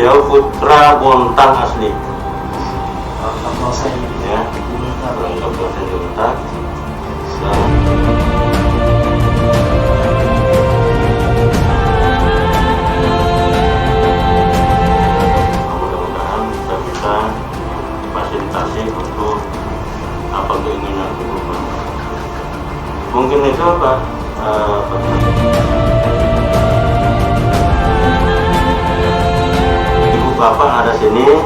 beliau putra Bontang asli. Ya, Kabupaten Jumentak. Mudah-mudahan bisa fasilitasi untuk apa keinginan ibu bapak. Mungkin itu Pak. Ibu bapak ada sini,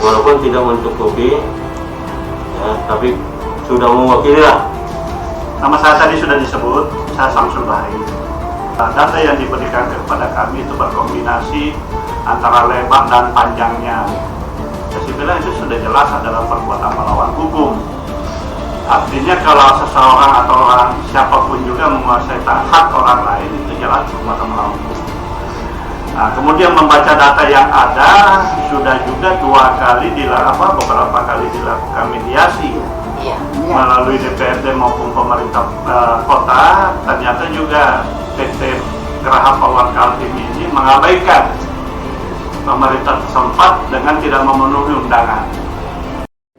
walaupun tidak mencukupi, ya, tapi sudah mewakili lah. Nama saya tadi sudah disebut, saya Samsul Bahri. Data yang diberikan kepada kami itu berkombinasi antara lebar dan panjangnya. Saya bilang itu sudah jelas adalah perbuatan melawan hukum. Artinya kalau seseorang atau orang siapapun juga menguasai hak orang lain itu jelas perbuatan melawan hukum. Nah, kemudian membaca data yang ada sudah juga beberapa kali dilakukan mediasi melalui DPRD maupun pemerintah kota. Ternyata juga PT Geraha Power Kaltim ini mengabaikan pemerintah setempat dengan tidak memenuhi undangan.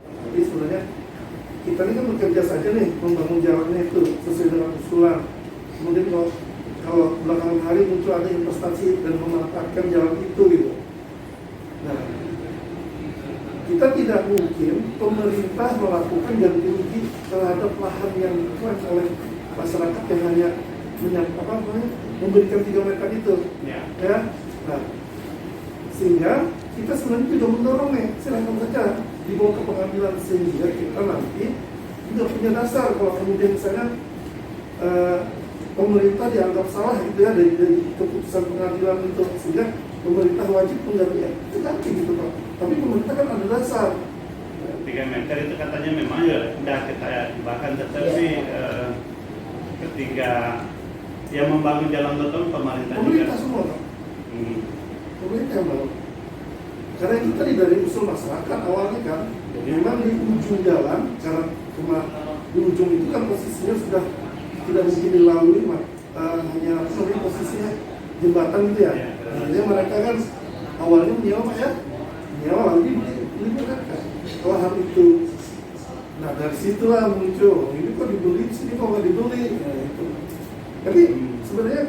Jadi sebenarnya kita ini kan bekerja saja nih membangun jalannya itu sesuai dengan usulan. Kemudian kalau belakangan hari muncul ada investasi dan memanfaatkan jalan itu gitu. Nah, kita tidak mungkin pemerintah melakukan ganti rugi terhadap lahan yang diklaim oleh masyarakat yang hanya memberikan 3 meter itu, ya. Nah, sehingga kita sebenarnya juga mendorong silakan saja dibawa ke pengadilan sehingga kita nanti juga punya dasar kalau kemudian misalnya pemerintah dianggap salah gitu ya dari keputusan pengadilan itu, sehingga pemerintah wajib mengganti itu nanti gitu Pak. Tapi pemerintah kan ada dasar. 3 meter itu katanya memang ya udah kita bahkan tetapi ketika yang membangun jalan beton pemerintah juga. Semua Pak. Pemerintah mau. Karena itu tadi dari usul masyarakat awalnya kan, memang di ujung jalan, karena di ujung itu kan posisinya sudah tidak mungkin dilalui, hanya posisinya jembatan gitu ya. Jadi mereka kan awalnya menyewa Pak ya, menyewa lalu dibeli mereka lahan itu. Nah dari situlah muncul, ini kok dibeli, sini kok nggak dibeli. Nah, itu. Tapi sebenarnya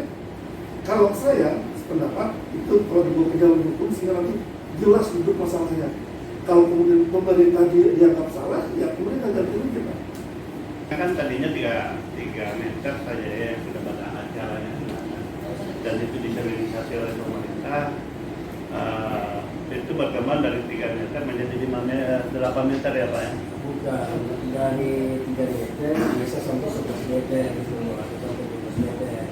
kalau saya pendapat itu kalau dibawa ke jalur hukum sehingga nanti jelas duduk masalahnya. Kalau kemudian pemerintah dianggap salah, ya pemerintah ganti rugi Pak. Kan tadinya 3 meter saja ya yang sudah pada jalannya, dan itu diserialisasi oleh pemerintah. Itu berkembang dari 3 meter menjadi 8 meter ya Pak ya? Bukan, dari 3 meter bisa sampai 11 meter atau 12 meter.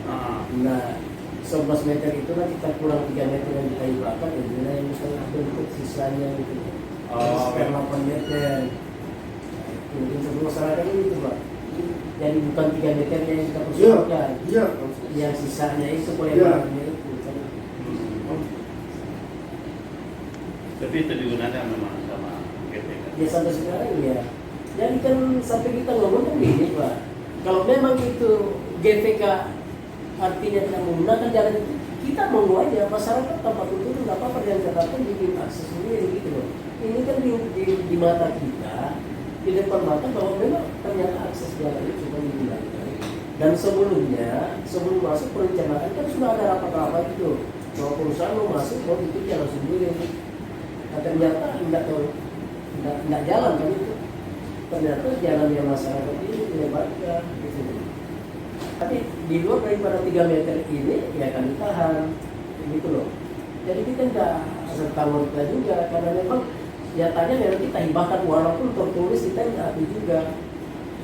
Nah 11 meter itu lah kita kurang 3 meter yang kita ibaratkan, yang misalnya bentuk sisanya itu sekitar 8 meter. Mungkin sebelum masyarakat itu Pak, jadi bukan 3 meter yang kita persoalkan, yang sisanya itu lebarnya itu. Tapi itu digunakan memang sama GTK. Ya sampai sekarang ya. Jadi kan sampai kita ngomong kan gini Pak, kalau memang itu GTK artinya tidak menggunakan jalan itu, kita mau aja masyarakat tempat itu nggak apa-apa yang catatan bikin akses sendiri gitu loh. Ini kan di mata kita, di depan mata bahwa memang ternyata akses jalan itu cuma digunakan. Dan sebelum masuk perencanaan kan sudah ada rapat-rapat itu bahwa perusahaan mau masuk mau bikin jalan sendiri. Nah, ternyata nggak jalan kan itu. Ternyata jalan yang masyarakat ini dilebarkan gitu. Tapi di luar daripada 3 meter ini ya akan ditahan gitu loh. Jadi kita nggak serta-merta juga karena memang nyatanya memang kita hibahkan walaupun tertulis kita nggak ada juga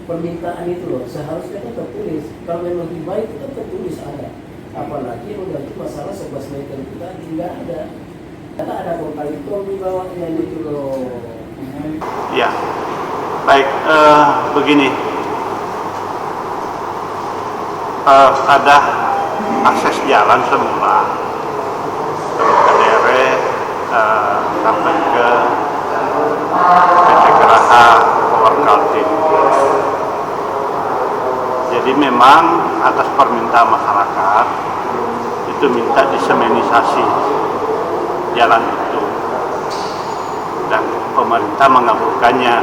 permintaan itu loh, seharusnya kan tertulis. Kalau memang hibah itu kan tertulis ada. Apalagi mengatur masalah 11 meter itu tadi nggak ada. Karena ada kota itu di bawahnya gitu loh. Ya, baik begini. Ada akses jalan semula terus ke daerah sampai ke PT Geraha Power Kaltim. Jadi memang atas permintaan masyarakat itu minta disemenisasi jalan itu, dan pemerintah mengabulkannya.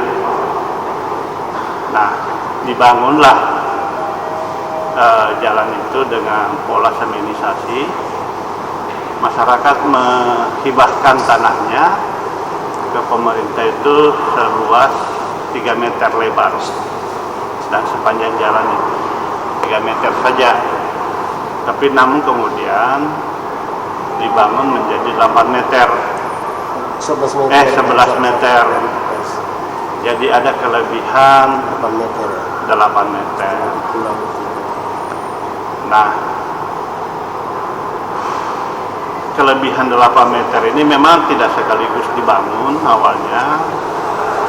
Nah, dibangunlah jalan itu dengan pola seminisasi. Masyarakat menghibahkan tanahnya ke pemerintah itu seluas 3 meter lebar, dan sepanjang jalan itu 3 meter saja. Tapi namun kemudian dibangun menjadi 8 meter. 11 meter. Jadi ada kelebihan 8 meter. Nah, kelebihan 8 meter ini memang tidak sekaligus dibangun awalnya,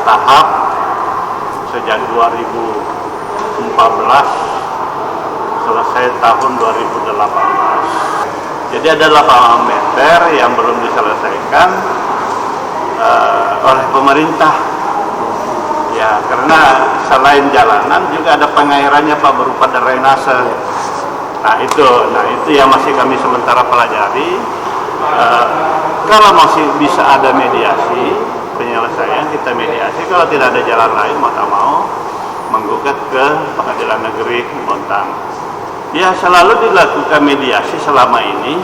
tahap sejak 2014 selesai tahun 2018. Jadi ada 8 meter yang belum diselesaikan oleh pemerintah. Ya, karena selain jalanan juga ada pengairannya Pak, berupa drainase. Nah itu yang masih kami sementara pelajari. Kalau masih bisa ada mediasi penyelesaian, kita mediasi. Kalau tidak ada jalan lain, maka mau menggugat ke Pengadilan Negeri Bontang. Ya, selalu dilakukan mediasi selama ini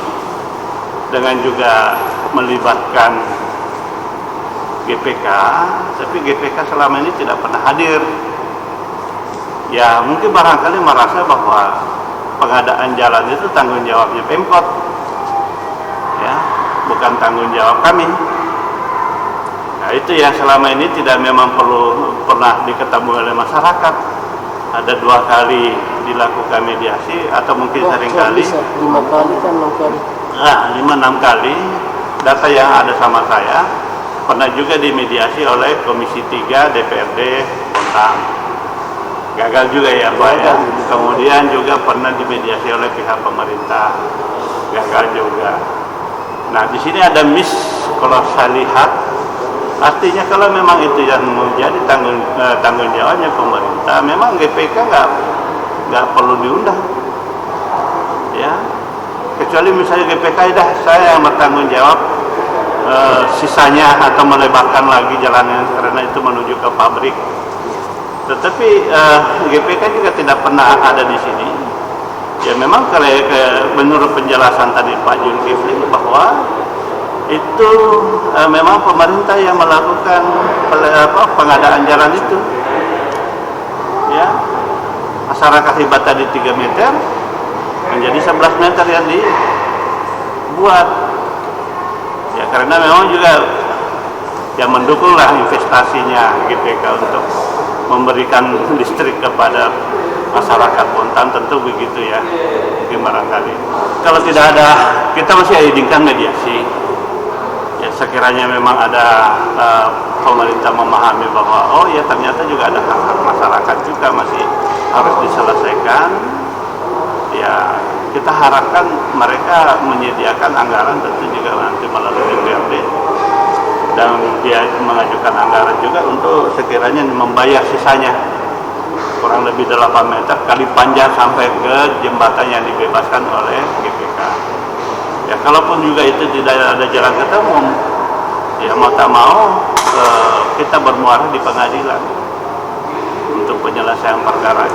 dengan juga melibatkan GPK, tapi GPK selama ini tidak pernah hadir. Ya, mungkin barangkali merasa bahwa pengadaan jalan itu tanggung jawabnya Pemkot, ya, bukan tanggung jawab kami. Nah, itu yang selama ini tidak memang pernah diketahui oleh masyarakat. Ada 2 kali dilakukan mediasi, atau mungkin sering kali 5 kali kan, 6 kali. Nah, 5-6 kali. Data yang ada sama saya pernah juga dimediasi oleh Komisi 3 DPRD Bontang. Gagal juga ya Pak ya. Kemudian juga pernah dimediasi oleh pihak pemerintah, gagal juga. Nah, di sini ada miss kalau saya lihat. Artinya kalau memang itu yang menjadi tanggung jawabnya pemerintah, memang GPK nggak perlu diundang, ya. Kecuali misalnya GPK dah saya yang bertanggung jawab sisanya, atau melebarkan lagi jalannya karena itu menuju ke pabrik. Tetapi GPK juga tidak pernah ada di sini. Ya, memang kalau menurut penjelasan tadi Pak Zulkifli bahwa itu memang pemerintah yang melakukan pengadaan jalan itu. Ya, masyarakat hebat tadi 3 meter menjadi 11 meter yang dibuat. Ya, karena memang juga yang mendukunglah investasinya GPK untuk memberikan listrik kepada masyarakat Bontang, tentu begitu ya, mungkin barangkali. Kalau tidak ada, kita masih izinkan mediasi. Ya, sekiranya memang ada pemerintah memahami bahwa oh ya ternyata juga ada hak-hak masyarakat juga masih harus diselesaikan. Ya, kita harapkan mereka menyediakan anggaran, tentu juga nanti melalui DPRD, dan dia mengajukan anggaran juga untuk sekiranya membayar sisanya kurang lebih 8 meter kali panjang sampai ke jembatan yang dibebaskan oleh GPK. Ya, kalaupun juga itu tidak ada jalan ketemu, ya mau tak mau kita bermuara di pengadilan untuk penyelesaian perkara.